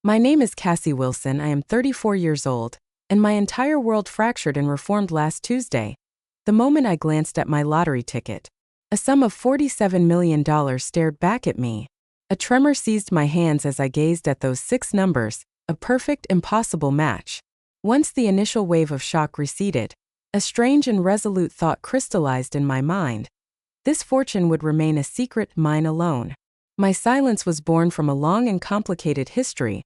My name is Cassie Wilson. I am 34 years old, and my entire world fractured and reformed last Tuesday. The moment I glanced at my lottery ticket, a sum of $47 million stared back at me. A tremor seized my hands as I gazed at those 6 numbers, a perfect, impossible match. Once the initial wave of shock receded, a strange and resolute thought crystallized in my mind. This fortune would remain a secret, mine alone. My silence was born from a long and complicated history,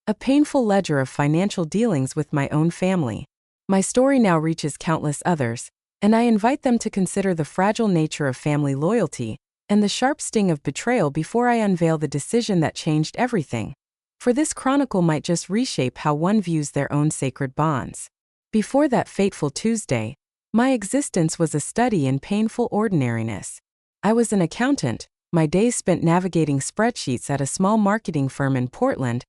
a painful ledger of financial dealings with my own family. My story now reaches countless others, and I invite them to consider the fragile nature of family loyalty and the sharp sting of betrayal before I unveil the decision that changed everything. For this chronicle might just reshape how one views their own sacred bonds. Before that fateful Tuesday, my existence was a study in painful ordinariness. I was an accountant, my days spent navigating spreadsheets at a small marketing firm in Portland,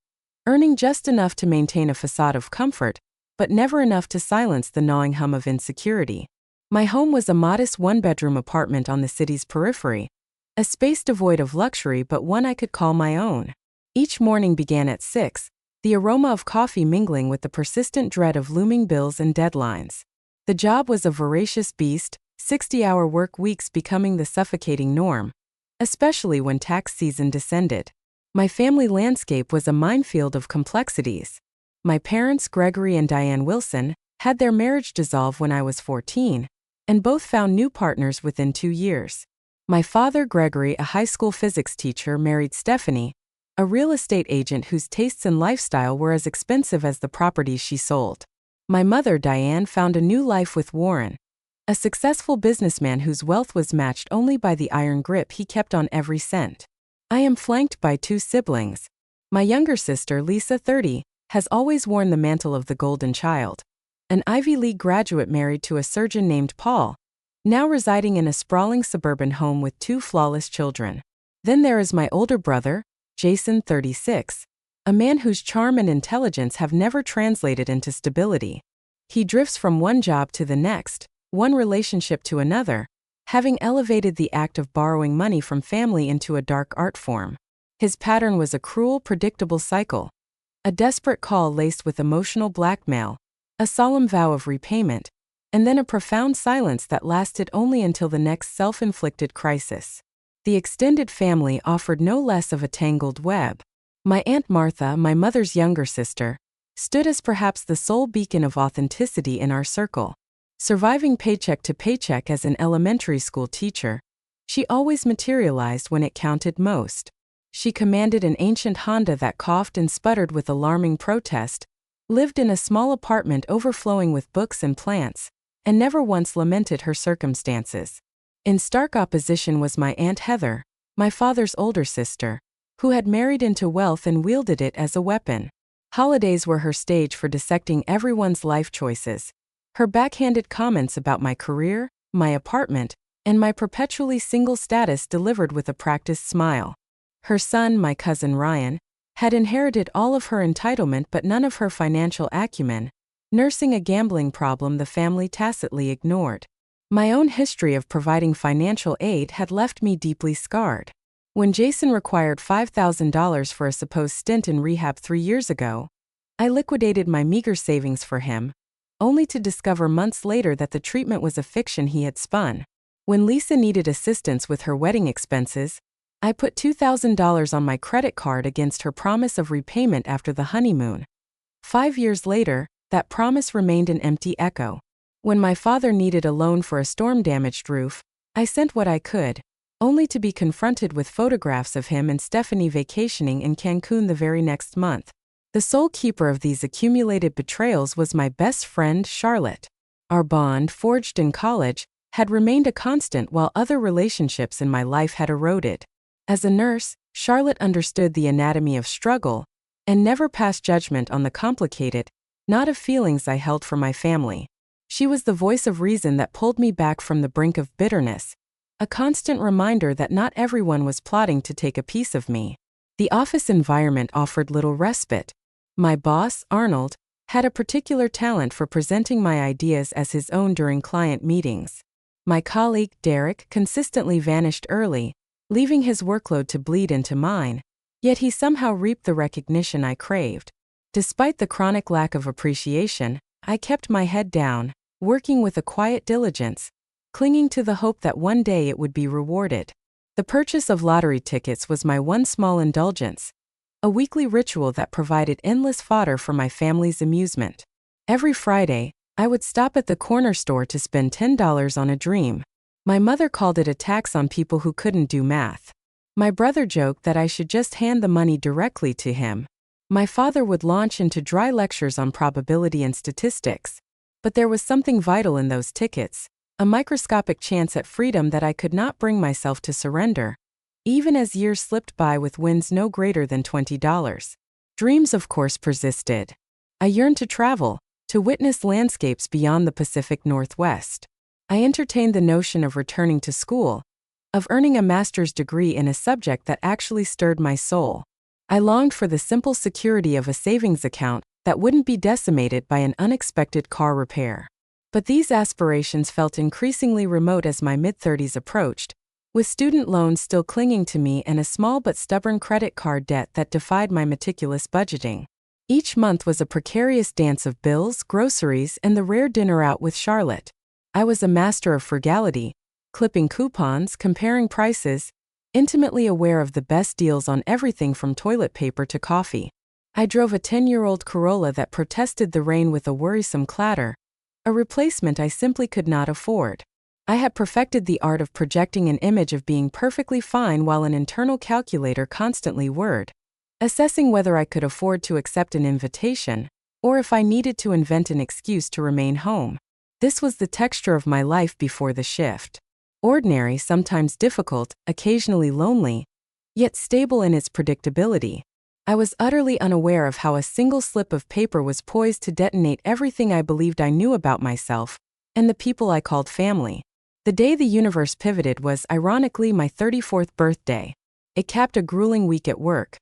earning just enough to maintain a facade of comfort, but never enough to silence the gnawing hum of insecurity. My home was a modest one-bedroom apartment on the city's periphery, a space devoid of luxury but one I could call my own. Each morning began at 6, the aroma of coffee mingling with the persistent dread of looming bills and deadlines. The job was a voracious beast, 60-hour work weeks becoming the suffocating norm, especially when tax season descended. My family landscape was a minefield of complexities. My parents, Gregory and Diane Wilson, had their marriage dissolve when I was 14, and both found new partners within 2 years. My father, Gregory, a high school physics teacher, married Stephanie, a real estate agent whose tastes and lifestyle were as expensive as the properties she sold. My mother, Diane, found a new life with Warren, a successful businessman whose wealth was matched only by the iron grip he kept on every cent. I am flanked by 2 siblings. My younger sister, Lisa, 30, has always worn the mantle of the golden child, an Ivy League graduate married to a surgeon named Paul, now residing in a sprawling suburban home with 2 flawless children. Then there is my older brother, Jason, 36, a man whose charm and intelligence have never translated into stability. He drifts from one job to the next, one relationship to another, having elevated the act of borrowing money from family into a dark art form. His pattern was a cruel, predictable cycle, a desperate call laced with emotional blackmail, a solemn vow of repayment, and then a profound silence that lasted only until the next self-inflicted crisis. The extended family offered no less of a tangled web. My Aunt Martha, my mother's younger sister, stood as perhaps the sole beacon of authenticity in our circle. Surviving paycheck to paycheck as an elementary school teacher, she always materialized when it counted most. She commanded an ancient Honda that coughed and sputtered with alarming protest, lived in a small apartment overflowing with books and plants, and never once lamented her circumstances. In stark opposition was my Aunt Heather, my father's older sister, who had married into wealth and wielded it as a weapon. Holidays were her stage for dissecting everyone's life choices. Her backhanded comments about my career, my apartment, and my perpetually single status delivered with a practiced smile. Her son, my cousin Ryan, had inherited all of her entitlement but none of her financial acumen, nursing a gambling problem the family tacitly ignored. My own history of providing financial aid had left me deeply scarred. When Jason required $5,000 for a supposed stint in rehab 3 years ago, I liquidated my meager savings for him, only to discover months later that the treatment was a fiction he had spun. When Lisa needed assistance with her wedding expenses, I put $2,000 on my credit card against her promise of repayment after the honeymoon. 5 years later, that promise remained an empty echo. When my father needed a loan for a storm-damaged roof, I sent what I could, only to be confronted with photographs of him and Stephanie vacationing in Cancun the very next month. The sole keeper of these accumulated betrayals was my best friend, Charlotte. Our bond, forged in college, had remained a constant while other relationships in my life had eroded. As a nurse, Charlotte understood the anatomy of struggle and never passed judgment on the complicated, knot of feelings I held for my family. She was the voice of reason that pulled me back from the brink of bitterness, a constant reminder that not everyone was plotting to take a piece of me. The office environment offered little respite. My boss, Arnold, had a particular talent for presenting my ideas as his own during client meetings. My colleague, Derek, consistently vanished early, leaving his workload to bleed into mine, Yet he somehow reaped the recognition I craved. Despite the chronic lack of appreciation, I kept my head down, working with a quiet diligence, clinging to the hope that one day it would be rewarded. The purchase of lottery tickets was my one small indulgence, a weekly ritual that provided endless fodder for my family's amusement. Every Friday, I would stop at the corner store to spend $10 on a dream. My mother called it a tax on people who couldn't do math. My brother joked that I should just hand the money directly to him. My father would launch into dry lectures on probability and statistics. But there was something vital in those tickets, a microscopic chance at freedom that I could not bring myself to surrender, even as years slipped by with wins no greater than $20. Dreams, of course, persisted. I yearned to travel, to witness landscapes beyond the Pacific Northwest. I entertained the notion of returning to school, of earning a master's degree in a subject that actually stirred my soul. I longed for the simple security of a savings account that wouldn't be decimated by an unexpected car repair. But these aspirations felt increasingly remote as my mid-30s approached, with student loans still clinging to me and a small but stubborn credit card debt that defied my meticulous budgeting. Each month was a precarious dance of bills, groceries, and the rare dinner out with Charlotte. I was a master of frugality, clipping coupons, comparing prices, intimately aware of the best deals on everything from toilet paper to coffee. I drove a 10-year-old Corolla that protested the rain with a worrisome clatter, a replacement I simply could not afford. I had perfected the art of projecting an image of being perfectly fine while an internal calculator constantly whirred, assessing whether I could afford to accept an invitation, or if I needed to invent an excuse to remain home. This was the texture of my life before the shift. Ordinary, sometimes difficult, occasionally lonely, yet stable in its predictability. I was utterly unaware of how a single slip of paper was poised to detonate everything I believed I knew about myself and the people I called family. The day the universe pivoted was, ironically, my 34th birthday. It capped a grueling week at work,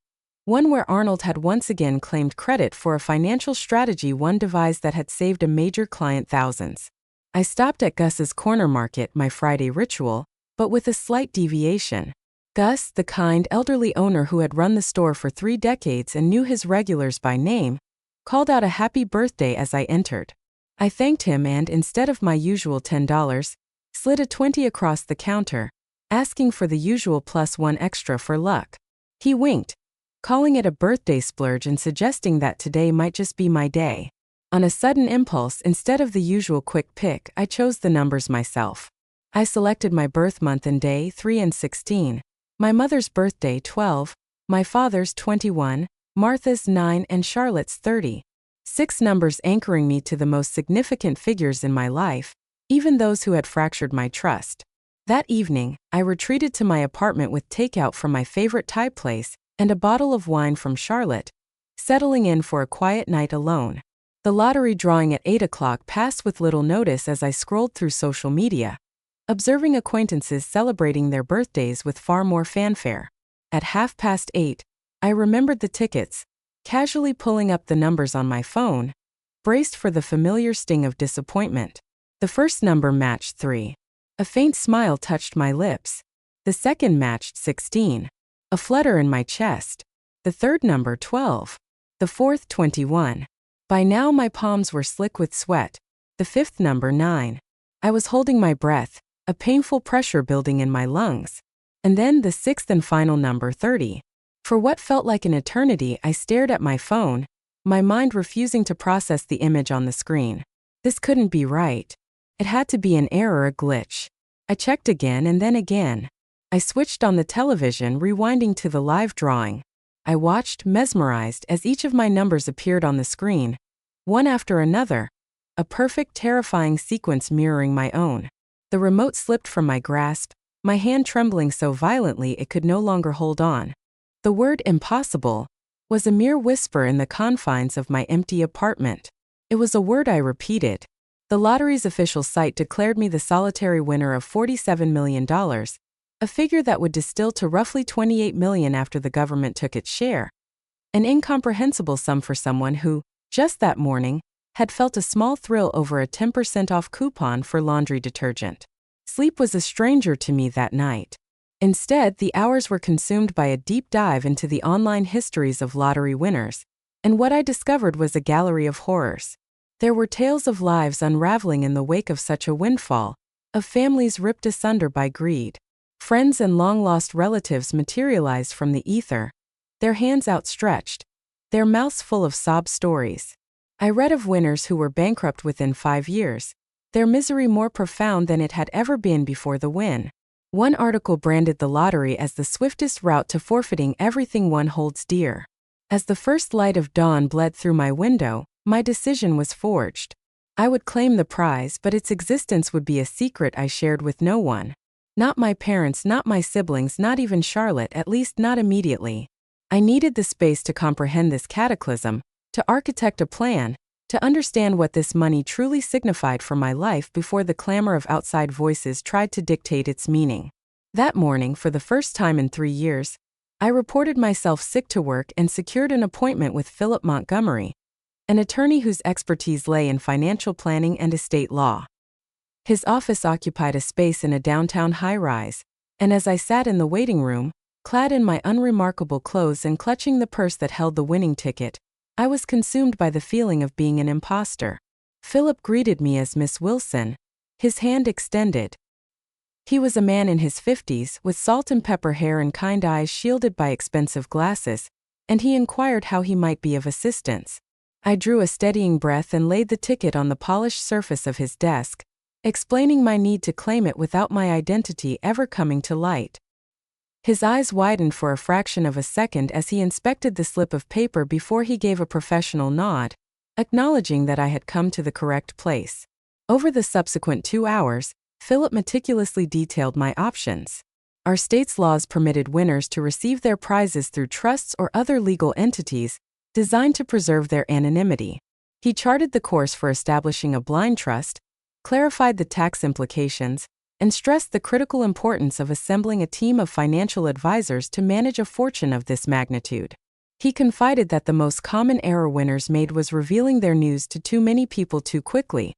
one where Arnold had once again claimed credit for a financial strategy one devised that had saved a major client thousands. I stopped at Gus's Corner Market, my Friday ritual, but with a slight deviation. Gus, the kind, elderly owner who had run the store for 3 decades and knew his regulars by name, called out a happy birthday as I entered. I thanked him and, instead of my usual $10, slid a 20 across the counter, asking for the usual +1 extra for luck. He winked, calling it a birthday splurge and suggesting that today might just be my day. On a sudden impulse, instead of the usual quick pick, I chose the numbers myself. I selected my birth month and day, 3 and 16, my mother's birthday, 12, my father's, 21, Martha's, 9, and Charlotte's, 30. 6 numbers anchoring me to the most significant figures in my life, even those who had fractured my trust. That evening, I retreated to my apartment with takeout from my favorite Thai place and a bottle of wine from Charlotte, settling in for a quiet night alone. The lottery drawing at 8 o'clock passed with little notice as I scrolled through social media, observing acquaintances celebrating their birthdays with far more fanfare. At 8:30, I remembered the tickets, casually pulling up the numbers on my phone, braced for the familiar sting of disappointment. The first number matched 3. A faint smile touched my lips. The second matched 16. A flutter in my chest. The third number, 12. The fourth, 21. By now my palms were slick with sweat. The fifth number, 9. I was holding my breath, a painful pressure building in my lungs. And then the sixth and final number, 30. For what felt like an eternity, I stared at my phone, my mind refusing to process the image on the screen. This couldn't be right. It had to be an error, a glitch. I checked again and then again. I switched on the television, rewinding to the live drawing. I watched, mesmerized, as each of my numbers appeared on the screen, one after another, a perfect, terrifying sequence mirroring my own. The remote slipped from my grasp, my hand trembling so violently it could no longer hold on. The word impossible was a mere whisper in the confines of my empty apartment. It was a word I repeated. The lottery's official site declared me the solitary winner of $47 million, a figure that would distill to roughly $28 million after the government took its share. An incomprehensible sum for someone who, just that morning, had felt a small thrill over a 10% off coupon for laundry detergent. Sleep was a stranger to me that night. Instead, the hours were consumed by a deep dive into the online histories of lottery winners, and what I discovered was a gallery of horrors. There were tales of lives unraveling in the wake of such a windfall, of families ripped asunder by greed. Friends and long-lost relatives materialized from the ether, their hands outstretched, their mouths full of sob stories. I read of winners who were bankrupt within 5 years, their misery more profound than it had ever been before the win. One article branded the lottery as the swiftest route to forfeiting everything one holds dear. As the first light of dawn bled through my window, my decision was forged. I would claim the prize, but its existence would be a secret I shared with no one. Not my parents, not my siblings, not even Charlotte, at least not immediately. I needed the space to comprehend this cataclysm, to architect a plan, to understand what this money truly signified for my life before the clamor of outside voices tried to dictate its meaning. That morning, for the first time in 3 years, I reported myself sick to work and secured an appointment with Philip Montgomery, an attorney whose expertise lay in financial planning and estate law. His office occupied a space in a downtown high-rise, and as I sat in the waiting room, clad in my unremarkable clothes and clutching the purse that held the winning ticket, I was consumed by the feeling of being an imposter. Philip greeted me as Miss Wilson, his hand extended. He was a man in his 50s, with salt and pepper hair and kind eyes shielded by expensive glasses, and he inquired how he might be of assistance. I drew a steadying breath and laid the ticket on the polished surface of his desk, explaining my need to claim it without my identity ever coming to light. His eyes widened for a fraction of a second as he inspected the slip of paper before he gave a professional nod, acknowledging that I had come to the correct place. Over the subsequent 2 hours, Philip meticulously detailed my options. Our state's laws permitted winners to receive their prizes through trusts or other legal entities designed to preserve their anonymity. He charted the course for establishing a blind trust, clarified the tax implications, and stressed the critical importance of assembling a team of financial advisors to manage a fortune of this magnitude. He confided that the most common error winners made was revealing their news to too many people too quickly,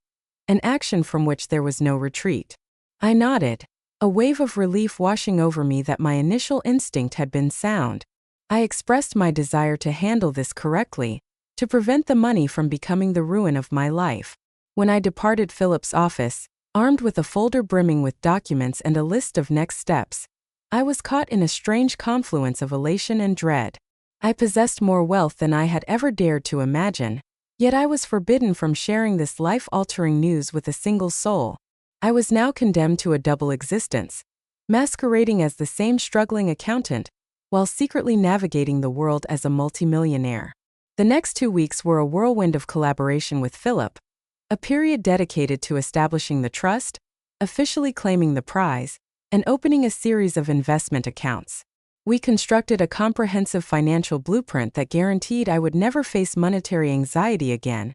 an action from which there was no retreat. I nodded, a wave of relief washing over me that my initial instinct had been sound. I expressed my desire to handle this correctly, to prevent the money from becoming the ruin of my life. When I departed Philip's office, armed with a folder brimming with documents and a list of next steps, I was caught in a strange confluence of elation and dread. I possessed more wealth than I had ever dared to imagine, yet I was forbidden from sharing this life-altering news with a single soul. I was now condemned to a double existence, masquerading as the same struggling accountant, while secretly navigating the world as a multi-millionaire. The next 2 weeks were a whirlwind of collaboration with Philip, a period dedicated to establishing the trust, officially claiming the prize, and opening a series of investment accounts. We constructed a comprehensive financial blueprint that guaranteed I would never face monetary anxiety again,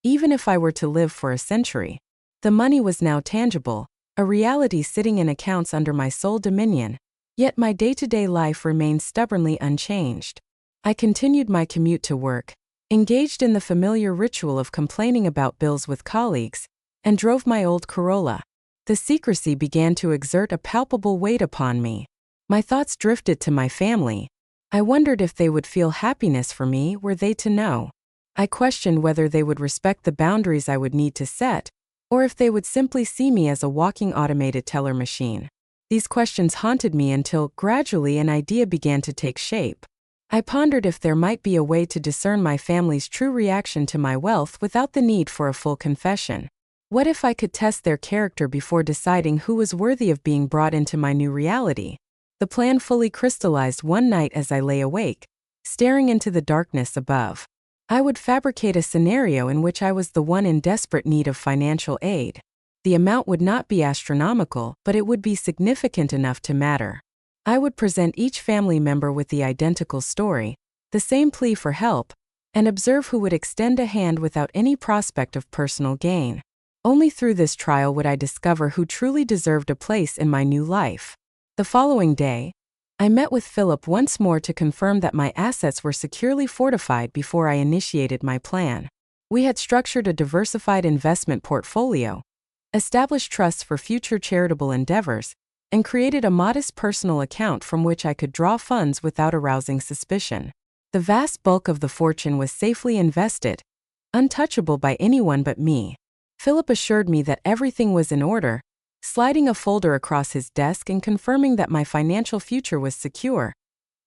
even if I were to live for a century. The money was now tangible, a reality sitting in accounts under my sole dominion, yet my day-to-day life remained stubbornly unchanged. I continued my commute to work, engaged in the familiar ritual of complaining about bills with colleagues, and drove my old Corolla. The secrecy began to exert a palpable weight upon me. My thoughts drifted to my family. I wondered if they would feel happiness for me were they to know. I questioned whether they would respect the boundaries I would need to set, or if they would simply see me as a walking automated teller machine. These questions haunted me until, gradually, an idea began to take shape. I pondered if there might be a way to discern my family's true reaction to my wealth without the need for a full confession. What if I could test their character before deciding who was worthy of being brought into my new reality? The plan fully crystallized one night as I lay awake, staring into the darkness above. I would fabricate a scenario in which I was the one in desperate need of financial aid. The amount would not be astronomical, but it would be significant enough to matter. I would present each family member with the identical story, the same plea for help, and observe who would extend a hand without any prospect of personal gain. Only through this trial would I discover who truly deserved a place in my new life. The following day, I met with Philip once more to confirm that my assets were securely fortified before I initiated my plan. We had structured a diversified investment portfolio, established trusts for future charitable endeavors, and created a modest personal account from which I could draw funds without arousing suspicion. The vast bulk of the fortune was safely invested, untouchable by anyone but me. Philip assured me that everything was in order, sliding a folder across his desk and confirming that my financial future was secure,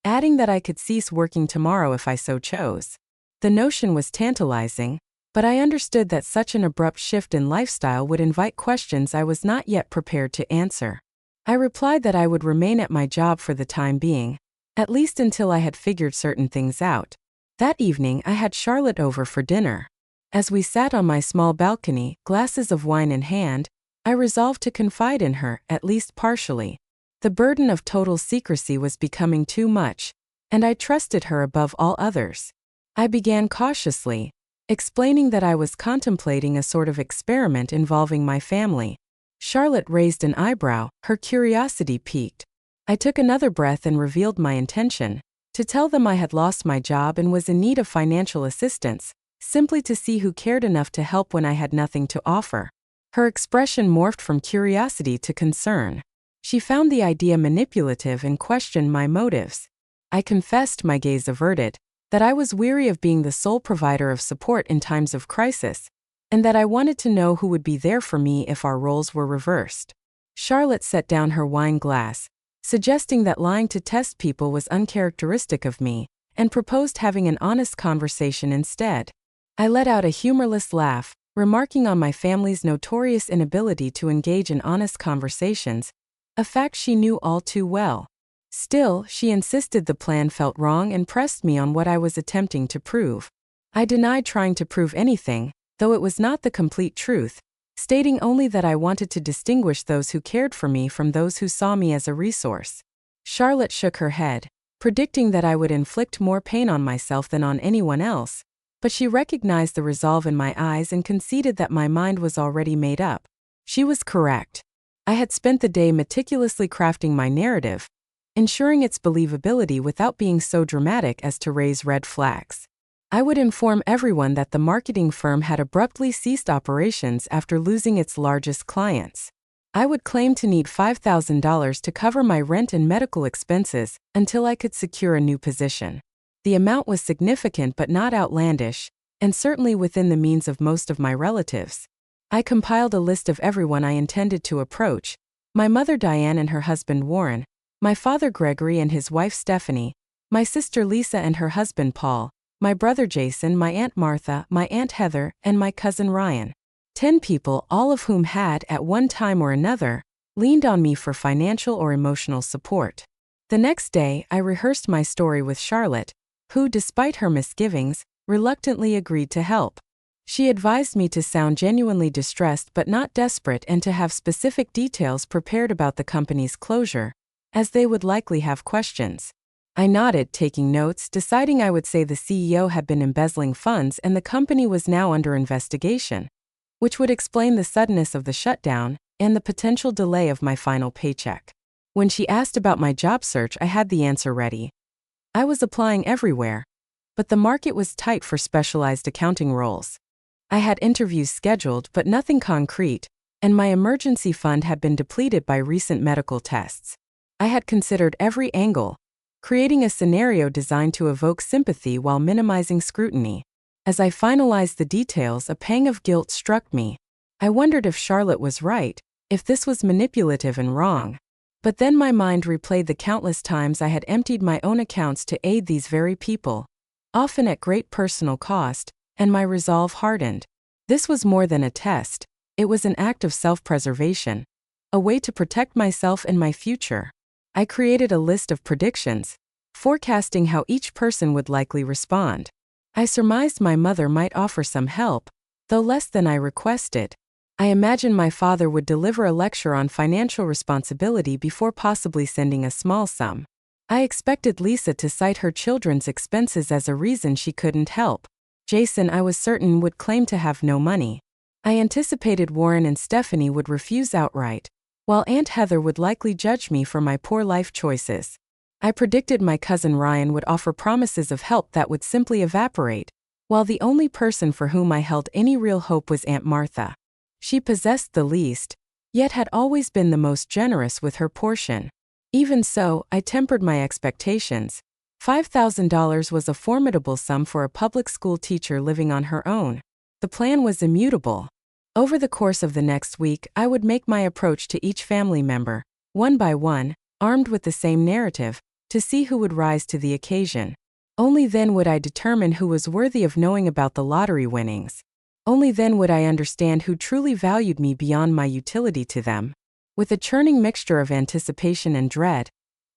adding that I could cease working tomorrow if I so chose. The notion was tantalizing, but I understood that such an abrupt shift in lifestyle would invite questions I was not yet prepared to answer. I replied that I would remain at my job for the time being, at least until I had figured certain things out. That evening I had Charlotte over for dinner. As we sat on my small balcony, glasses of wine in hand, I resolved to confide in her, at least partially. The burden of total secrecy was becoming too much, and I trusted her above all others. I began cautiously, explaining that I was contemplating a sort of experiment involving my family. Charlotte raised an eyebrow, her curiosity piqued. I took another breath and revealed my intention, to tell them I had lost my job and was in need of financial assistance, simply to see who cared enough to help when I had nothing to offer. Her expression morphed from curiosity to concern. She found the idea manipulative and questioned my motives. I confessed, my gaze averted, that I was weary of being the sole provider of support in times of crisis, and that I wanted to know who would be there for me if our roles were reversed. Charlotte set down her wine glass, suggesting that lying to test people was uncharacteristic of me, and proposed having an honest conversation instead. I let out a humorless laugh, remarking on my family's notorious inability to engage in honest conversations, a fact she knew all too well. Still, she insisted the plan felt wrong and pressed me on what I was attempting to prove. I denied trying to prove anything, though it was not the complete truth, stating only that I wanted to distinguish those who cared for me from those who saw me as a resource. Charlotte shook her head, predicting that I would inflict more pain on myself than on anyone else, but she recognized the resolve in my eyes and conceded that my mind was already made up. She was correct. I had spent the day meticulously crafting my narrative, ensuring its believability without being so dramatic as to raise red flags. I would inform everyone that the marketing firm had abruptly ceased operations after losing its largest clients. I would claim to need $5,000 to cover my rent and medical expenses until I could secure a new position. The amount was significant but not outlandish, and certainly within the means of most of my relatives. I compiled a list of everyone I intended to approach: my mother Diane and her husband Warren, my father Gregory and his wife Stephanie, my sister Lisa and her husband Paul, my brother Jason, my Aunt Martha, my Aunt Heather, and my cousin Ryan. 10 people, all of whom had, at one time or another, leaned on me for financial or emotional support. The next day, I rehearsed my story with Charlotte, who, despite her misgivings, reluctantly agreed to help. She advised me to sound genuinely distressed but not desperate and to have specific details prepared about the company's closure, as they would likely have questions. I nodded, taking notes, deciding I would say the CEO had been embezzling funds and the company was now under investigation, which would explain the suddenness of the shutdown and the potential delay of my final paycheck. When she asked about my job search, I had the answer ready. I was applying everywhere, but the market was tight for specialized accounting roles. I had interviews scheduled but nothing concrete, and my emergency fund had been depleted by recent medical tests. I had considered every angle, creating a scenario designed to evoke sympathy while minimizing scrutiny. As I finalized the details, a pang of guilt struck me. I wondered if Charlotte was right, if this was manipulative and wrong. But then my mind replayed the countless times I had emptied my own accounts to aid these very people, often at great personal cost, and my resolve hardened. This was more than a test. It was an act of self-preservation, a way to protect myself and my future. I created a list of predictions, forecasting how each person would likely respond. I surmised my mother might offer some help, though less than I requested. I imagined my father would deliver a lecture on financial responsibility before possibly sending a small sum. I expected Lisa to cite her children's expenses as a reason she couldn't help. Jason, I was certain, would claim to have no money. I anticipated Warren and Stephanie would refuse outright, while Aunt Heather would likely judge me for my poor life choices. I predicted my cousin Ryan would offer promises of help that would simply evaporate, while the only person for whom I held any real hope was Aunt Martha. She possessed the least, yet had always been the most generous with her portion. Even so, I tempered my expectations. $5,000 was a formidable sum for a public school teacher living on her own. The plan was immutable. Over the course of the next week, I would make my approach to each family member, one by one, armed with the same narrative, to see who would rise to the occasion. Only then would I determine who was worthy of knowing about the lottery winnings. Only then would I understand who truly valued me beyond my utility to them. With a churning mixture of anticipation and dread,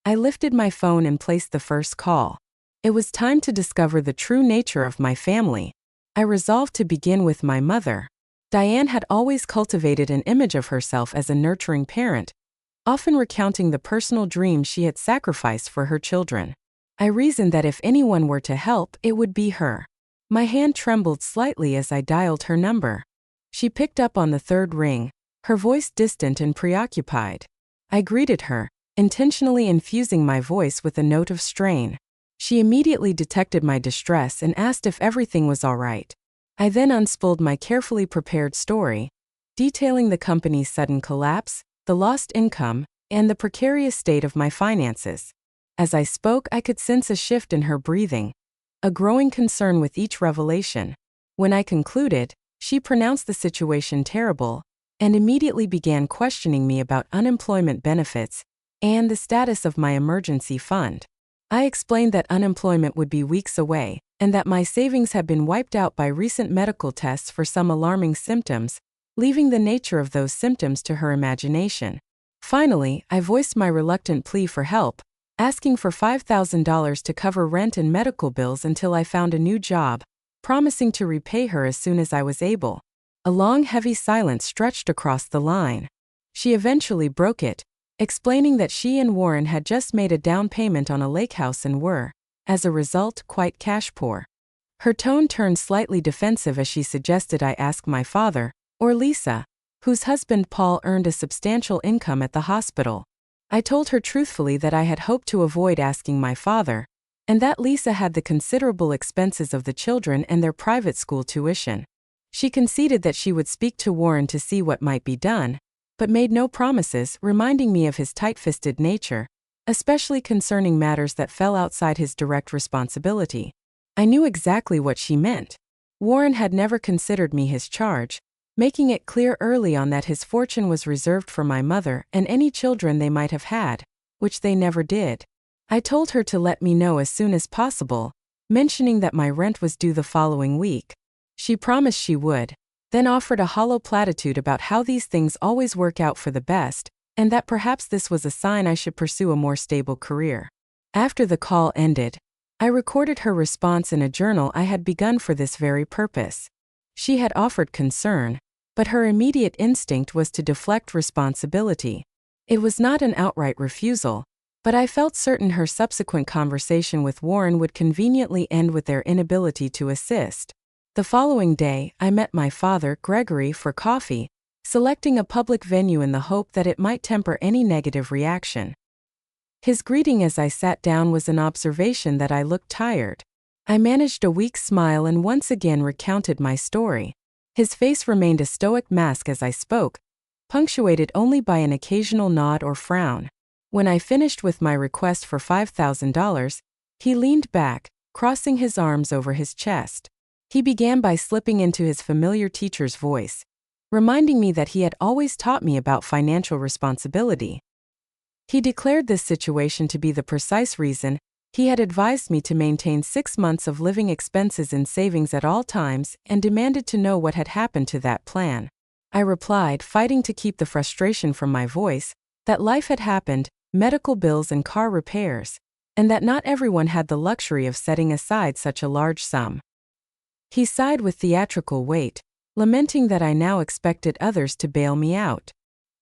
I lifted my phone and placed the first call. It was time to discover the true nature of my family. I resolved to begin with my mother. Diane had always cultivated an image of herself as a nurturing parent, often recounting the personal dreams she had sacrificed for her children. I reasoned that if anyone were to help, it would be her. My hand trembled slightly as I dialed her number. She picked up on the third ring, her voice distant and preoccupied. I greeted her, intentionally infusing my voice with a note of strain. She immediately detected my distress and asked if everything was all right. I then unspooled my carefully prepared story, detailing the company's sudden collapse, the lost income, and the precarious state of my finances. As I spoke, I could sense a shift in her breathing, a growing concern with each revelation. When I concluded, she pronounced the situation terrible and immediately began questioning me about unemployment benefits and the status of my emergency fund. I explained that unemployment would be weeks away and that my savings had been wiped out by recent medical tests for some alarming symptoms, leaving the nature of those symptoms to her imagination. Finally, I voiced my reluctant plea for help, asking for $5,000 to cover rent and medical bills until I found a new job, promising to repay her as soon as I was able. A long, heavy silence stretched across the line. She eventually broke it, explaining that she and Warren had just made a down payment on a lake house and were, as a result, quite cash poor. Her tone turned slightly defensive as she suggested I ask my father, or Lisa, whose husband Paul earned a substantial income at the hospital. I told her truthfully that I had hoped to avoid asking my father, and that Lisa had the considerable expenses of the children and their private school tuition. She conceded that she would speak to Warren to see what might be done, but made no promises, reminding me of his tight-fisted nature, especially concerning matters that fell outside his direct responsibility. I knew exactly what she meant. Warren had never considered me his charge, making it clear early on that his fortune was reserved for my mother and any children they might have had, which they never did. I told her to let me know as soon as possible, mentioning that my rent was due the following week. She promised she would, then offered a hollow platitude about how these things always work out for the best, and that perhaps this was a sign I should pursue a more stable career. After the call ended, I recorded her response in a journal I had begun for this very purpose. She had offered concern, but her immediate instinct was to deflect responsibility. It was not an outright refusal, but I felt certain her subsequent conversation with Warren would conveniently end with their inability to assist. The following day, I met my father, Gregory, for coffee, selecting a public venue in the hope that it might temper any negative reaction. His greeting as I sat down was an observation that I looked tired. I managed a weak smile and once again recounted my story. His face remained a stoic mask as I spoke, punctuated only by an occasional nod or frown. When I finished with my request for $5,000, he leaned back, crossing his arms over his chest. He began by slipping into his familiar teacher's voice, reminding me that he had always taught me about financial responsibility. He declared this situation to be the precise reason he had advised me to maintain 6 months of living expenses in savings at all times and demanded to know what had happened to that plan. I replied, fighting to keep the frustration from my voice, that life had happened, medical bills and car repairs, and that not everyone had the luxury of setting aside such a large sum. He sighed with theatrical weight, lamenting that I now expected others to bail me out.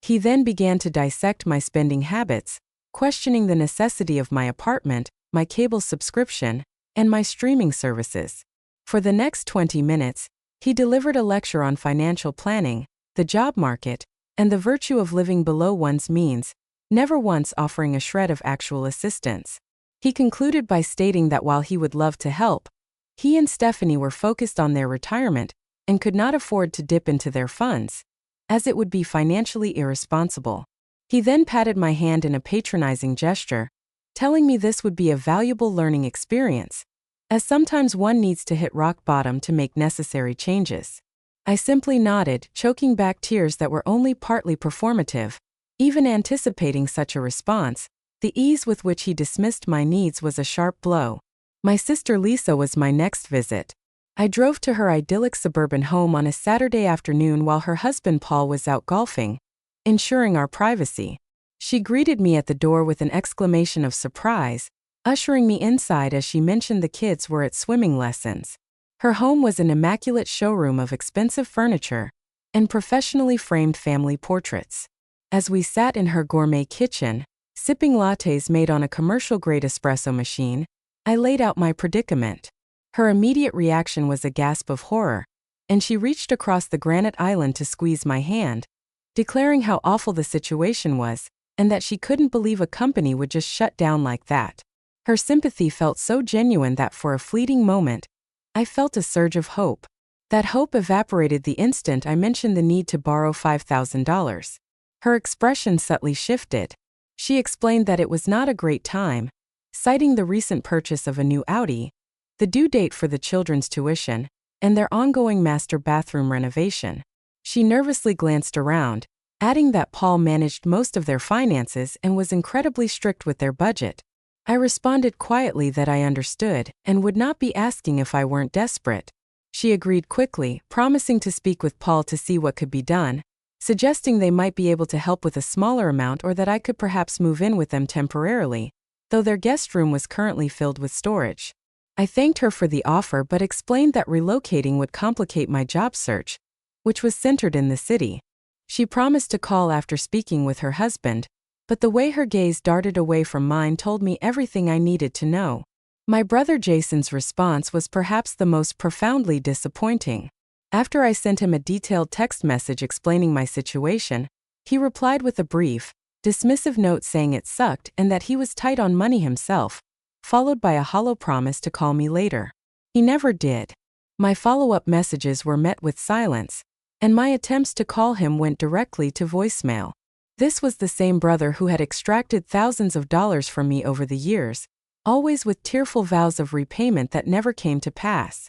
He then began to dissect my spending habits, questioning the necessity of my apartment, my cable subscription, and my streaming services. For the next 20 minutes, he delivered a lecture on financial planning, the job market, and the virtue of living below one's means, never once offering a shred of actual assistance. He concluded by stating that while he would love to help, he and Stephanie were focused on their retirement and could not afford to dip into their funds. as it would be financially irresponsible. He then patted my hand in a patronizing gesture, telling me this would be a valuable learning experience, as sometimes one needs to hit rock bottom to make necessary changes. I simply nodded, choking back tears that were only partly performative. Even anticipating such a response, the ease with which he dismissed my needs was a sharp blow. My sister Lisa was my next visit. I drove to her idyllic suburban home on a Saturday afternoon while her husband Paul was out golfing, ensuring our privacy. She greeted me at the door with an exclamation of surprise, ushering me inside as she mentioned the kids were at swimming lessons. Her home was an immaculate showroom of expensive furniture and professionally framed family portraits. As we sat in her gourmet kitchen, sipping lattes made on a commercial-grade espresso machine, I laid out my predicament. Her immediate reaction was a gasp of horror, and she reached across the granite island to squeeze my hand, declaring how awful the situation was, and that she couldn't believe a company would just shut down like that. Her sympathy felt so genuine that for a fleeting moment, I felt a surge of hope. That hope evaporated the instant I mentioned the need to borrow $5,000. Her expression subtly shifted. She explained that it was not a great time, citing the recent purchase of a new Audi, the due date for the children's tuition, and their ongoing master bathroom renovation. She nervously glanced around, adding that Paul managed most of their finances and was incredibly strict with their budget. I responded quietly that I understood and would not be asking if I weren't desperate. She agreed quickly, promising to speak with Paul to see what could be done, suggesting they might be able to help with a smaller amount or that I could perhaps move in with them temporarily, though their guest room was currently filled with storage. I thanked her for the offer but explained that relocating would complicate my job search, which was centered in the city. She promised to call after speaking with her husband, but the way her gaze darted away from mine told me everything I needed to know. My brother Jason's response was perhaps the most profoundly disappointing. After I sent him a detailed text message explaining my situation, he replied with a brief, dismissive note saying it sucked and that he was tight on money himself, followed by a hollow promise to call me later. He never did. My follow-up messages were met with silence, and my attempts to call him went directly to voicemail. This was the same brother who had extracted thousands of dollars from me over the years, always with tearful vows of repayment that never came to pass.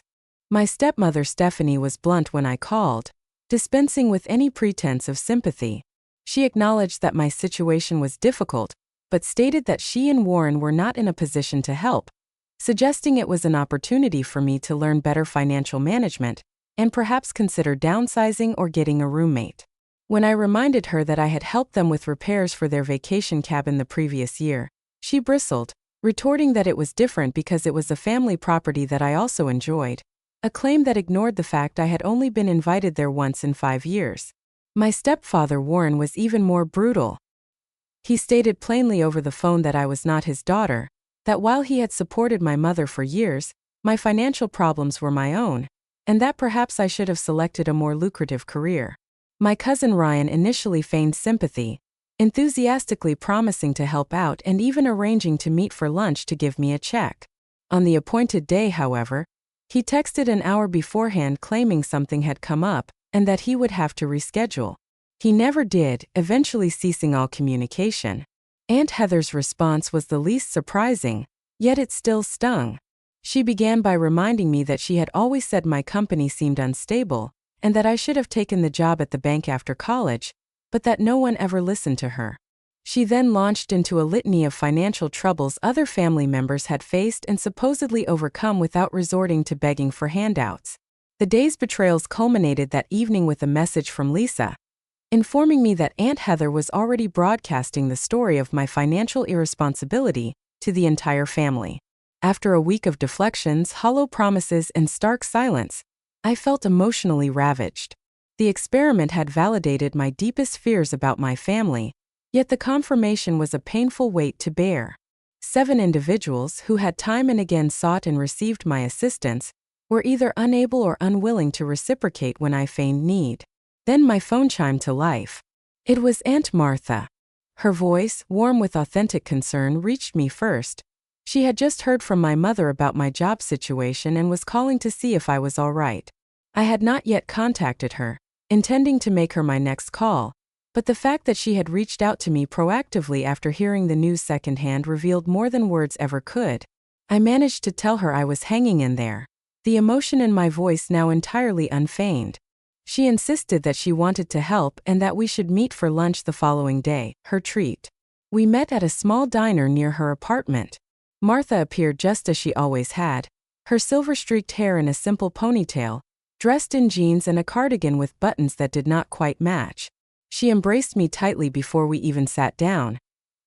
My stepmother Stephanie was blunt when I called, dispensing with any pretense of sympathy. She acknowledged that my situation was difficult, but stated that she and Warren were not in a position to help, suggesting it was an opportunity for me to learn better financial management and perhaps consider downsizing or getting a roommate. When I reminded her that I had helped them with repairs for their vacation cabin the previous year, she bristled, retorting that it was different because it was a family property that I also enjoyed, a claim that ignored the fact I had only been invited there once in 5 years. My stepfather Warren was even more brutal. He stated plainly over the phone that I was not his daughter, that while he had supported my mother for years, my financial problems were my own, and that perhaps I should have selected a more lucrative career. My cousin Ryan initially feigned sympathy, enthusiastically promising to help out and even arranging to meet for lunch to give me a check. On the appointed day, however, he texted an hour beforehand claiming something had come up and that he would have to reschedule. He never did, eventually ceasing all communication. Aunt Heather's response was the least surprising, yet it still stung. She began by reminding me that she had always said my company seemed unstable, and that I should have taken the job at the bank after college, but that no one ever listened to her. She then launched into a litany of financial troubles other family members had faced and supposedly overcome without resorting to begging for handouts. The day's betrayals culminated that evening with a message from Lisa, informing me that Aunt Heather was already broadcasting the story of my financial irresponsibility to the entire family. After a week of deflections, hollow promises, and stark silence, I felt emotionally ravaged. The experiment had validated my deepest fears about my family, yet the confirmation was a painful weight to bear. 7 individuals who had time and again sought and received my assistance were either unable or unwilling to reciprocate when I feigned need. Then my phone chimed to life. It was Aunt Martha. Her voice, warm with authentic concern, reached me first. She had just heard from my mother about my job situation and was calling to see if I was all right. I had not yet contacted her, intending to make her my next call, but the fact that she had reached out to me proactively after hearing the news secondhand revealed more than words ever could. I managed to tell her I was hanging in there, the emotion in my voice now entirely unfeigned. She insisted that she wanted to help and that we should meet for lunch the following day, her treat. We met at a small diner near her apartment. Martha appeared just as she always had, her silver-streaked hair in a simple ponytail, dressed in jeans and a cardigan with buttons that did not quite match. She embraced me tightly before we even sat down,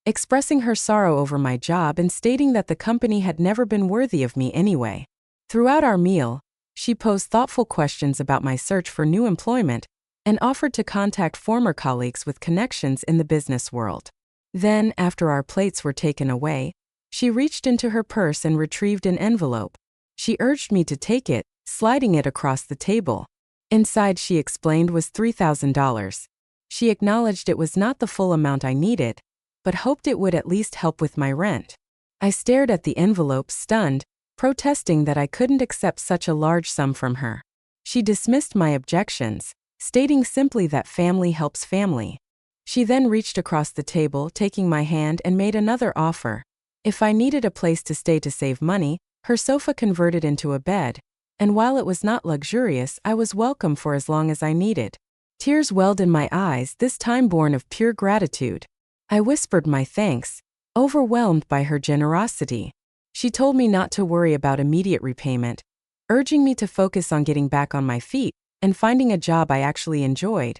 expressing her sorrow over my job and stating that the company had never been worthy of me anyway. Throughout our meal, she posed thoughtful questions about my search for new employment and offered to contact former colleagues with connections in the business world. Then, after our plates were taken away, she reached into her purse and retrieved an envelope. She urged me to take it, sliding it across the table. Inside, she explained, was $3,000. She acknowledged it was not the full amount I needed, but hoped it would at least help with my rent. I stared at the envelope, stunned, protesting that I couldn't accept such a large sum from her. She dismissed my objections, stating simply that family helps family. She then reached across the table, taking my hand, and made another offer. If I needed a place to stay to save money, her sofa converted into a bed, and while it was not luxurious, I was welcome for as long as I needed. Tears welled in my eyes, this time born of pure gratitude. I whispered my thanks, overwhelmed by her generosity. She told me not to worry about immediate repayment, urging me to focus on getting back on my feet and finding a job I actually enjoyed,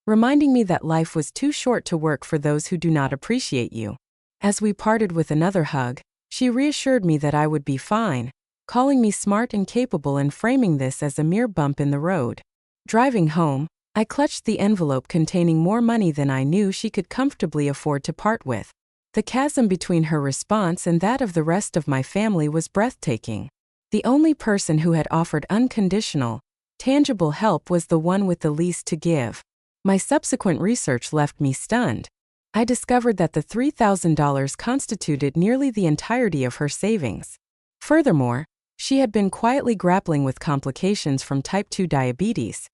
reminding me that life was too short to work for those who do not appreciate you. As we parted with another hug, she reassured me that I would be fine, calling me smart and capable and framing this as a mere bump in the road. Driving home, I clutched the envelope containing more money than I knew she could comfortably afford to part with. The chasm between her response and that of the rest of my family was breathtaking. The only person who had offered unconditional, tangible help was the one with the least to give. My subsequent research left me stunned. I discovered that the $3,000 constituted nearly the entirety of her savings. Furthermore, she had been quietly grappling with complications from type 2 diabetes,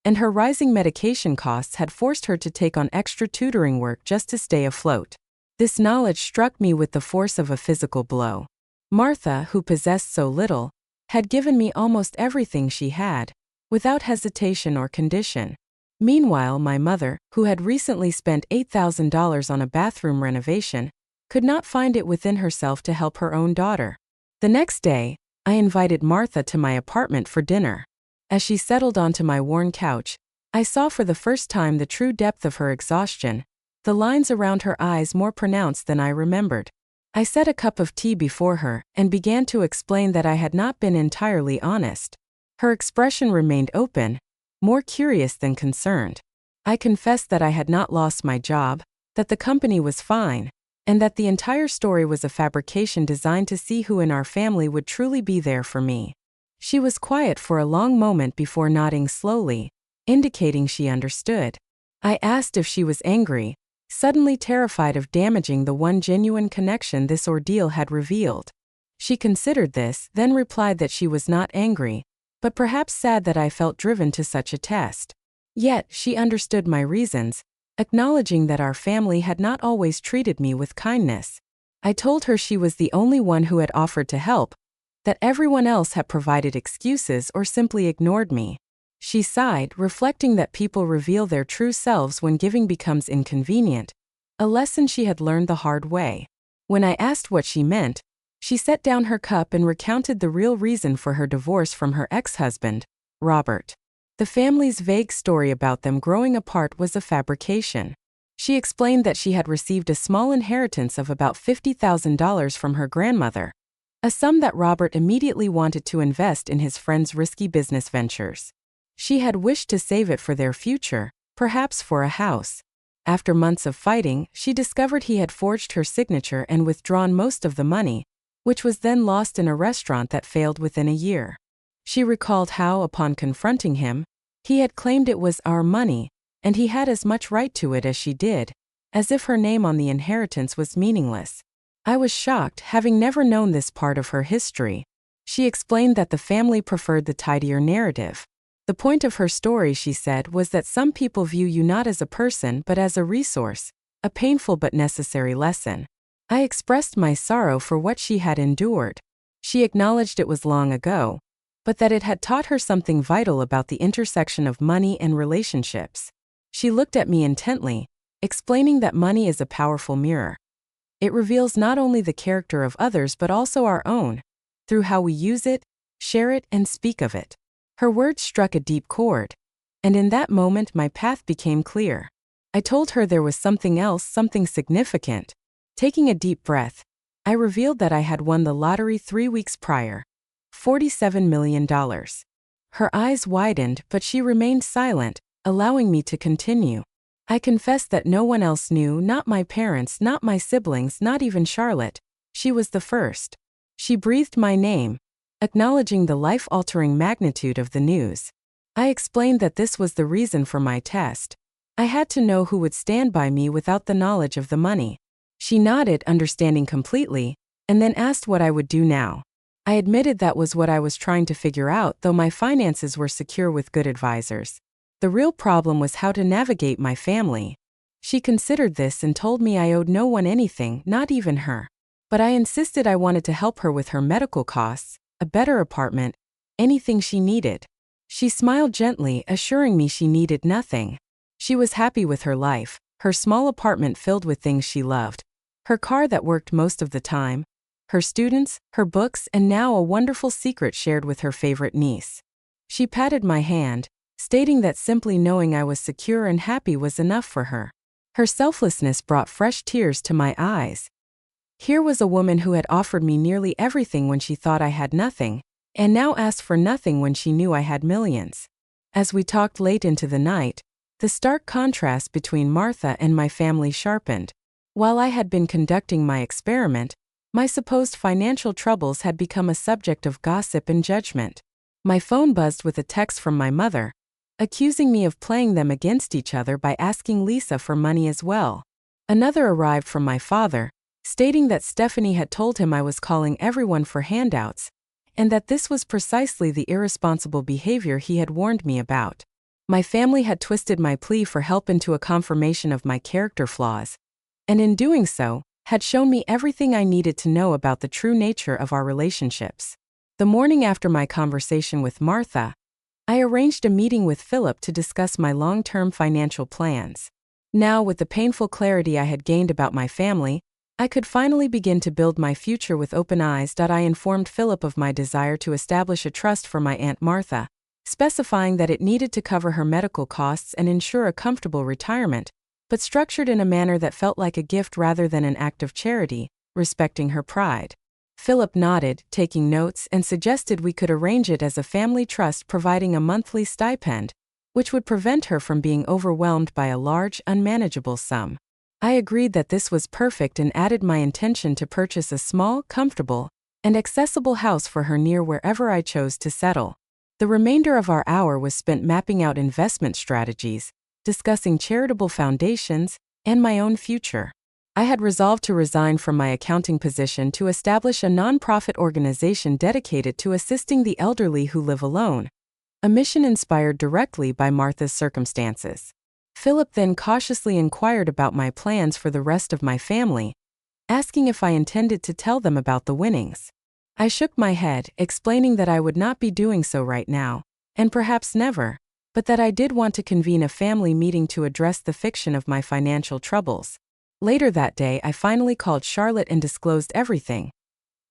and her rising medication costs had forced her to take on extra tutoring work just to stay afloat. This knowledge struck me with the force of a physical blow. Martha, who possessed so little, had given me almost everything she had, without hesitation or condition. Meanwhile, my mother, who had recently spent $8,000 on a bathroom renovation, could not find it within herself to help her own daughter. The next day, I invited Martha to my apartment for dinner. As she settled onto my worn couch, I saw for the first time the true depth of her exhaustion, the lines around her eyes more pronounced than I remembered. I set a cup of tea before her and began to explain that I had not been entirely honest. Her expression remained open, more curious than concerned. I confessed that I had not lost my job, that the company was fine, and that the entire story was a fabrication designed to see who in our family would truly be there for me. She was quiet for a long moment before nodding slowly, indicating she understood. I asked if she was angry, suddenly terrified of damaging the one genuine connection this ordeal had revealed. She considered this, then replied that she was not angry, but perhaps sad that I felt driven to such a test. Yet, she understood my reasons, acknowledging that our family had not always treated me with kindness. I told her she was the only one who had offered to help, that everyone else had provided excuses or simply ignored me. She sighed, reflecting that people reveal their true selves when giving becomes inconvenient, a lesson she had learned the hard way. When I asked what she meant, she set down her cup and recounted the real reason for her divorce from her ex-husband, Robert. The family's vague story about them growing apart was a fabrication. She explained that she had received a small inheritance of about $50,000 from her grandmother, a sum that Robert immediately wanted to invest in his friend's risky business ventures. She had wished to save it for their future, perhaps for a house. After months of fighting, she discovered he had forged her signature and withdrawn most of the money, which was then lost in a restaurant that failed within a year. She recalled how, upon confronting him, he had claimed it was our money, and he had as much right to it as she did, as if her name on the inheritance was meaningless. I was shocked, having never known this part of her history. She explained that the family preferred the tidier narrative. The point of her story, she said, was that some people view you not as a person but as a resource, a painful but necessary lesson. I expressed my sorrow for what she had endured. She acknowledged it was long ago, but that it had taught her something vital about the intersection of money and relationships. She looked at me intently, explaining that money is a powerful mirror. It reveals not only the character of others but also our own, through how we use it, share it, and speak of it. Her words struck a deep chord, and in that moment my path became clear. I told her there was something else, something significant. Taking a deep breath, I revealed that I had won the lottery 3 weeks prior. $47 million. Her eyes widened, but she remained silent, allowing me to continue. I confessed that no one else knew, not my parents, not my siblings, not even Charlotte. She was the first. She breathed my name, acknowledging the life-altering magnitude of the news. I explained that this was the reason for my test. I had to know who would stand by me without the knowledge of the money. She nodded, understanding completely, and then asked what I would do now. I admitted that was what I was trying to figure out, though my finances were secure with good advisors. The real problem was how to navigate my family. She considered this and told me I owed no one anything, not even her. But I insisted I wanted to help her with her medical costs, a better apartment, anything she needed. She smiled gently, assuring me she needed nothing. She was happy with her life, her small apartment filled with things she loved, her car that worked most of the time, her students, her books, and now a wonderful secret shared with her favorite niece. She patted my hand, stating that simply knowing I was secure and happy was enough for her. Her selflessness brought fresh tears to my eyes. Here was a woman who had offered me nearly everything when she thought I had nothing, and now asked for nothing when she knew I had millions. As we talked late into the night, the stark contrast between Martha and my family sharpened. While I had been conducting my experiment, my supposed financial troubles had become a subject of gossip and judgment. My phone buzzed with a text from my mother, accusing me of playing them against each other by asking Lisa for money as well. Another arrived from my father, stating that Stephanie had told him I was calling everyone for handouts, and that this was precisely the irresponsible behavior he had warned me about. My family had twisted my plea for help into a confirmation of my character flaws, and in doing so, had shown me everything I needed to know about the true nature of our relationships. The morning after my conversation with Martha, I arranged a meeting with Philip to discuss my long-term financial plans. Now, with the painful clarity I had gained about my family, I could finally begin to build my future with open eyes. I informed Philip of my desire to establish a trust for my Aunt Martha, specifying that it needed to cover her medical costs and ensure a comfortable retirement, but structured in a manner that felt like a gift rather than an act of charity, respecting her pride. Philip nodded, taking notes, and suggested we could arrange it as a family trust, providing a monthly stipend, which would prevent her from being overwhelmed by a large, unmanageable sum. I agreed that this was perfect and added my intention to purchase a small, comfortable, and accessible house for her near wherever I chose to settle. The remainder of our hour was spent mapping out investment strategies, discussing charitable foundations, and my own future. I had resolved to resign from my accounting position to establish a nonprofit organization dedicated to assisting the elderly who live alone, a mission inspired directly by Martha's circumstances. Philip then cautiously inquired about my plans for the rest of my family, asking if I intended to tell them about the winnings. I shook my head, explaining that I would not be doing so right now, and perhaps never, but that I did want to convene a family meeting to address the fiction of my financial troubles. Later that day, I finally called Charlotte and disclosed everything: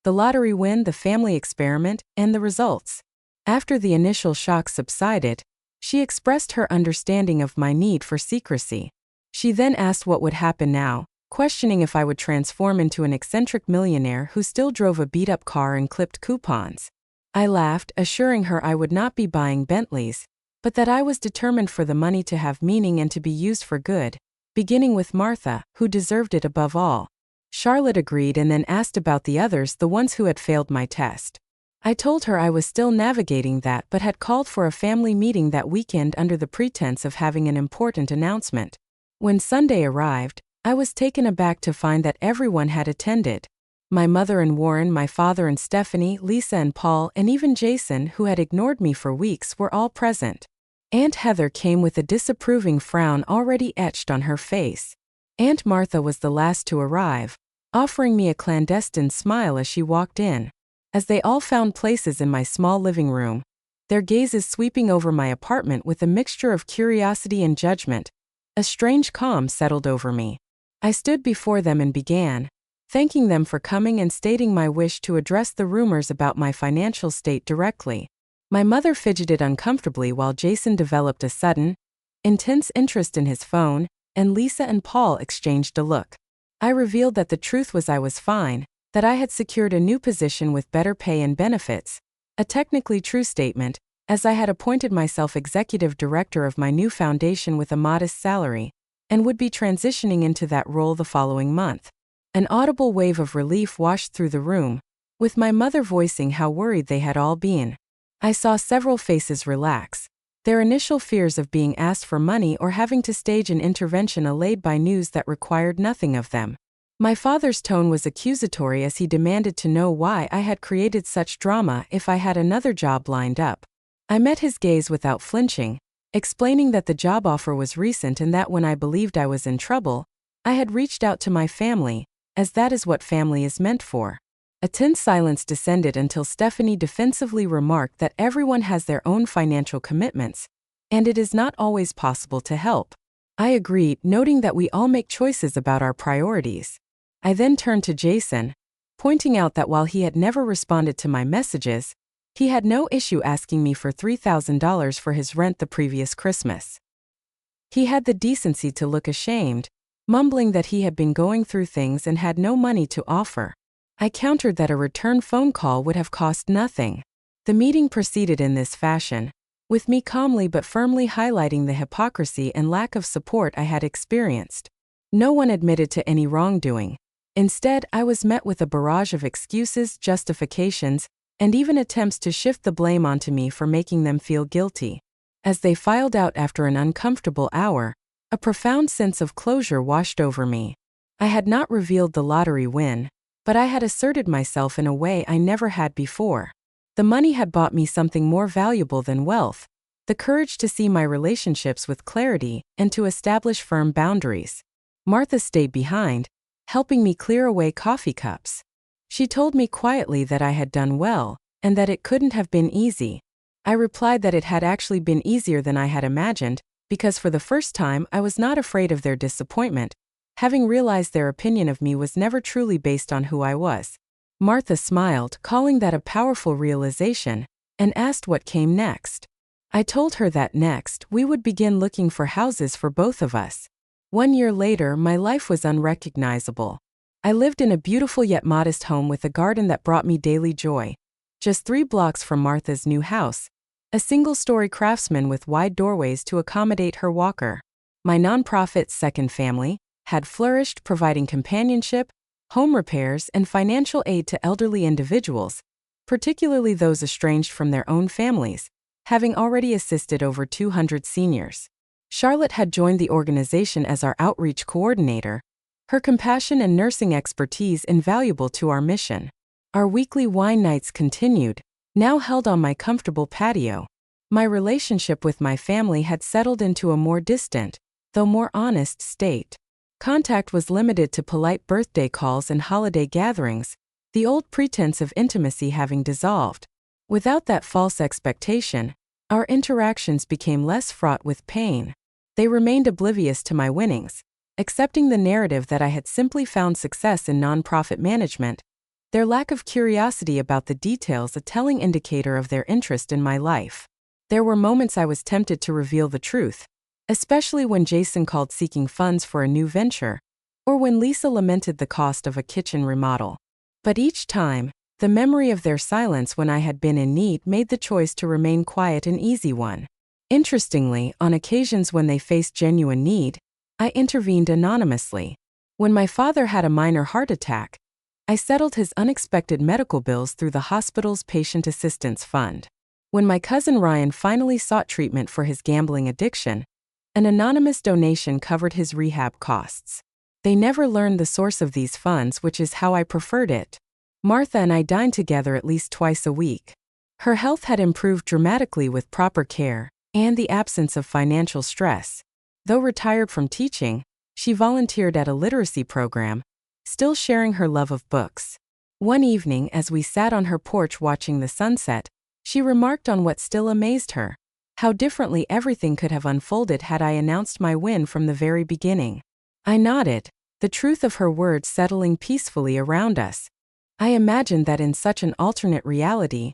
the lottery win, the family experiment, and the results. After the initial shock subsided, she expressed her understanding of my need for secrecy. She then asked what would happen now, questioning if I would transform into an eccentric millionaire who still drove a beat-up car and clipped coupons. I laughed, assuring her I would not be buying Bentleys, but that I was determined for the money to have meaning and to be used for good, beginning with Martha, who deserved it above all. Charlotte agreed and then asked about the others, the ones who had failed my test. I told her I was still navigating that but had called for a family meeting that weekend under the pretense of having an important announcement. When Sunday arrived, I was taken aback to find that everyone had attended. My mother and Warren, my father and Stephanie, Lisa and Paul, and even Jason, who had ignored me for weeks, were all present. Aunt Heather came with a disapproving frown already etched on her face. Aunt Martha was the last to arrive, offering me a clandestine smile as she walked in. As they all found places in my small living room, their gazes sweeping over my apartment with a mixture of curiosity and judgment, a strange calm settled over me. I stood before them and began, thanking them for coming and stating my wish to address the rumors about my financial state directly. My mother fidgeted uncomfortably while Jason developed a sudden, intense interest in his phone, and Lisa and Paul exchanged a look. I revealed that the truth was I was fine, that I had secured a new position with better pay and benefits, a technically true statement, as I had appointed myself executive director of my new foundation with a modest salary, and would be transitioning into that role the following month. An audible wave of relief washed through the room, with my mother voicing how worried they had all been. I saw several faces relax, their initial fears of being asked for money or having to stage an intervention allayed by news that required nothing of them. My father's tone was accusatory as he demanded to know why I had created such drama if I had another job lined up. I met his gaze without flinching, explaining that the job offer was recent and that when I believed I was in trouble, I had reached out to my family, as that is what family is meant for. A tense silence descended until Stephanie defensively remarked that everyone has their own financial commitments, and it is not always possible to help. I agreed, noting that we all make choices about our priorities. I then turned to Jason, pointing out that while he had never responded to my messages, he had no issue asking me for $3,000 for his rent the previous Christmas. He had the decency to look ashamed, mumbling that he had been going through things and had no money to offer. I countered that a return phone call would have cost nothing. The meeting proceeded in this fashion, with me calmly but firmly highlighting the hypocrisy and lack of support I had experienced. No one admitted to any wrongdoing. Instead, I was met with a barrage of excuses, justifications, and even attempts to shift the blame onto me for making them feel guilty. As they filed out after an uncomfortable hour, a profound sense of closure washed over me. I had not revealed the lottery win, but I had asserted myself in a way I never had before. The money had bought me something more valuable than wealth, the courage to see my relationships with clarity and to establish firm boundaries. Martha stayed behind, helping me clear away coffee cups. She told me quietly that I had done well, and that it couldn't have been easy. I replied that it had actually been easier than I had imagined, because for the first time I was not afraid of their disappointment, having realized their opinion of me was never truly based on who I was. Martha smiled, calling that a powerful realization, and asked what came next. I told her that next, we would begin looking for houses for both of us. 1 year later, my life was unrecognizable. I lived in a beautiful yet modest home with a garden that brought me daily joy. Just 3 blocks from Martha's new house, a single-story craftsman with wide doorways to accommodate her walker. My nonprofit, Second Family, had flourished, providing companionship, home repairs, and financial aid to elderly individuals, particularly those estranged from their own families, having already assisted over 200 seniors. Charlotte had joined the organization as our outreach coordinator, her compassion and nursing expertise invaluable to our mission. Our weekly wine nights continued, now held on my comfortable patio. My relationship with my family had settled into a more distant, though more honest state. Contact was limited to polite birthday calls and holiday gatherings, the old pretense of intimacy having dissolved. Without that false expectation, our interactions became less fraught with pain. They remained oblivious to my winnings, accepting the narrative that I had simply found success in nonprofit management, their lack of curiosity about the details a telling indicator of their interest in my life. There were moments I was tempted to reveal the truth, especially when Jason called seeking funds for a new venture, or when Lisa lamented the cost of a kitchen remodel. But each time, the memory of their silence when I had been in need made the choice to remain quiet an easy one. Interestingly, on occasions when they faced genuine need, I intervened anonymously. When my father had a minor heart attack, I settled his unexpected medical bills through the hospital's patient assistance fund. When my cousin Ryan finally sought treatment for his gambling addiction, an anonymous donation covered his rehab costs. They never learned the source of these funds, which is how I preferred it. Martha and I dined together at least twice a week. Her health had improved dramatically with proper care and the absence of financial stress. Though retired from teaching, she volunteered at a literacy program, still sharing her love of books. One evening, as we sat on her porch watching the sunset, she remarked on what still amazed her: how differently everything could have unfolded had I announced my win from the very beginning. I nodded, the truth of her words settling peacefully around us. I imagined that in such an alternate reality,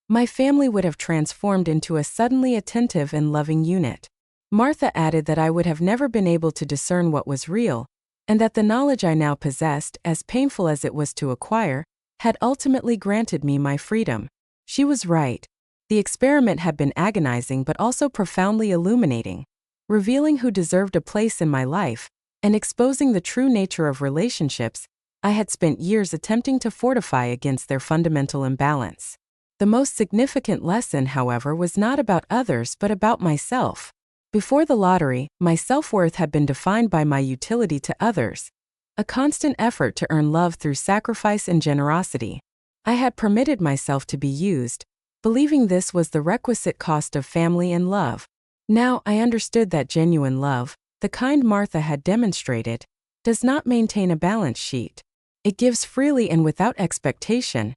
my family would have transformed into a suddenly attentive and loving unit. Martha added that I would have never been able to discern what was real, and that the knowledge I now possessed, as painful as it was to acquire, had ultimately granted me my freedom. She was right. The experiment had been agonizing but also profoundly illuminating, revealing who deserved a place in my life, and exposing the true nature of relationships I had spent years attempting to fortify against their fundamental imbalance. The most significant lesson, however, was not about others but about myself. Before the lottery, my self-worth had been defined by my utility to others, a constant effort to earn love through sacrifice and generosity. I had permitted myself to be used, believing this was the requisite cost of family and love. Now I understood that genuine love, the kind Martha had demonstrated, does not maintain a balance sheet. It gives freely and without expectation,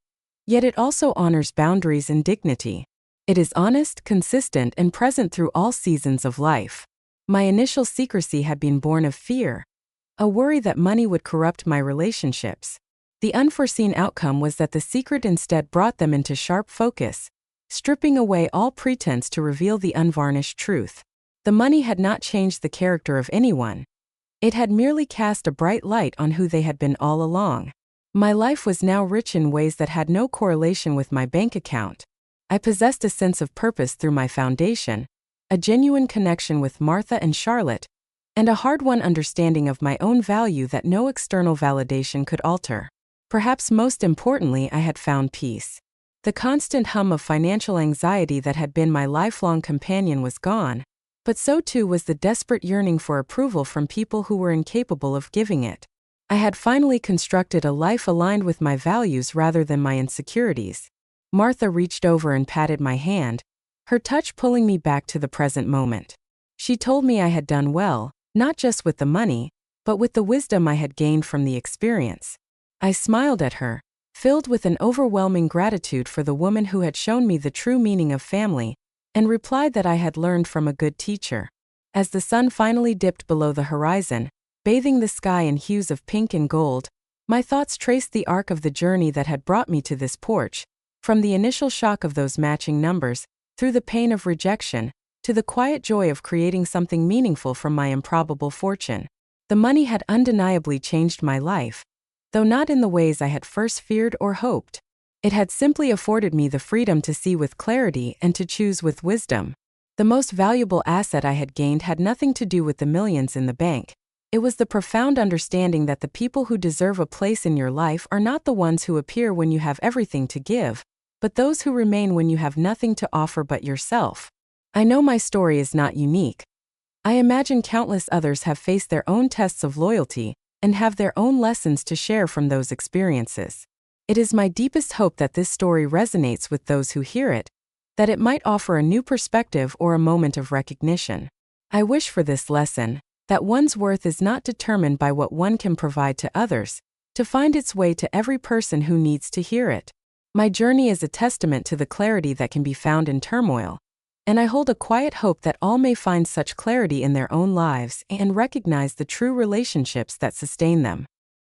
yet it also honors boundaries and dignity. It is honest, consistent, and present through all seasons of life. My initial secrecy had been born of fear, a worry that money would corrupt my relationships. The unforeseen outcome was that the secret instead brought them into sharp focus, stripping away all pretense to reveal the unvarnished truth. The money had not changed the character of anyone. It had merely cast a bright light on who they had been all along. My life was now rich in ways that had no correlation with my bank account. I possessed a sense of purpose through my foundation, a genuine connection with Martha and Charlotte, and a hard-won understanding of my own value that no external validation could alter. Perhaps most importantly, I had found peace. The constant hum of financial anxiety that had been my lifelong companion was gone, but so too was the desperate yearning for approval from people who were incapable of giving it. I had finally constructed a life aligned with my values rather than my insecurities. Martha reached over and patted my hand, her touch pulling me back to the present moment. She told me I had done well, not just with the money, but with the wisdom I had gained from the experience. I smiled at her, filled with an overwhelming gratitude for the woman who had shown me the true meaning of family, and replied that I had learned from a good teacher. As the sun finally dipped below the horizon, bathing the sky in hues of pink and gold, my thoughts traced the arc of the journey that had brought me to this porch, from the initial shock of those matching numbers, through the pain of rejection, to the quiet joy of creating something meaningful from my improbable fortune. The money had undeniably changed my life, though not in the ways I had first feared or hoped. It had simply afforded me the freedom to see with clarity and to choose with wisdom. The most valuable asset I had gained had nothing to do with the millions in the bank. It was the profound understanding that the people who deserve a place in your life are not the ones who appear when you have everything to give, but those who remain when you have nothing to offer but yourself. I know my story is not unique. I imagine countless others have faced their own tests of loyalty and have their own lessons to share from those experiences. It is my deepest hope that this story resonates with those who hear it, that it might offer a new perspective or a moment of recognition. I wish for this lesson, that one's worth is not determined by what one can provide to others, to find its way to every person who needs to hear it. My journey is a testament to the clarity that can be found in turmoil, and I hold a quiet hope that all may find such clarity in their own lives and recognize the true relationships that sustain them.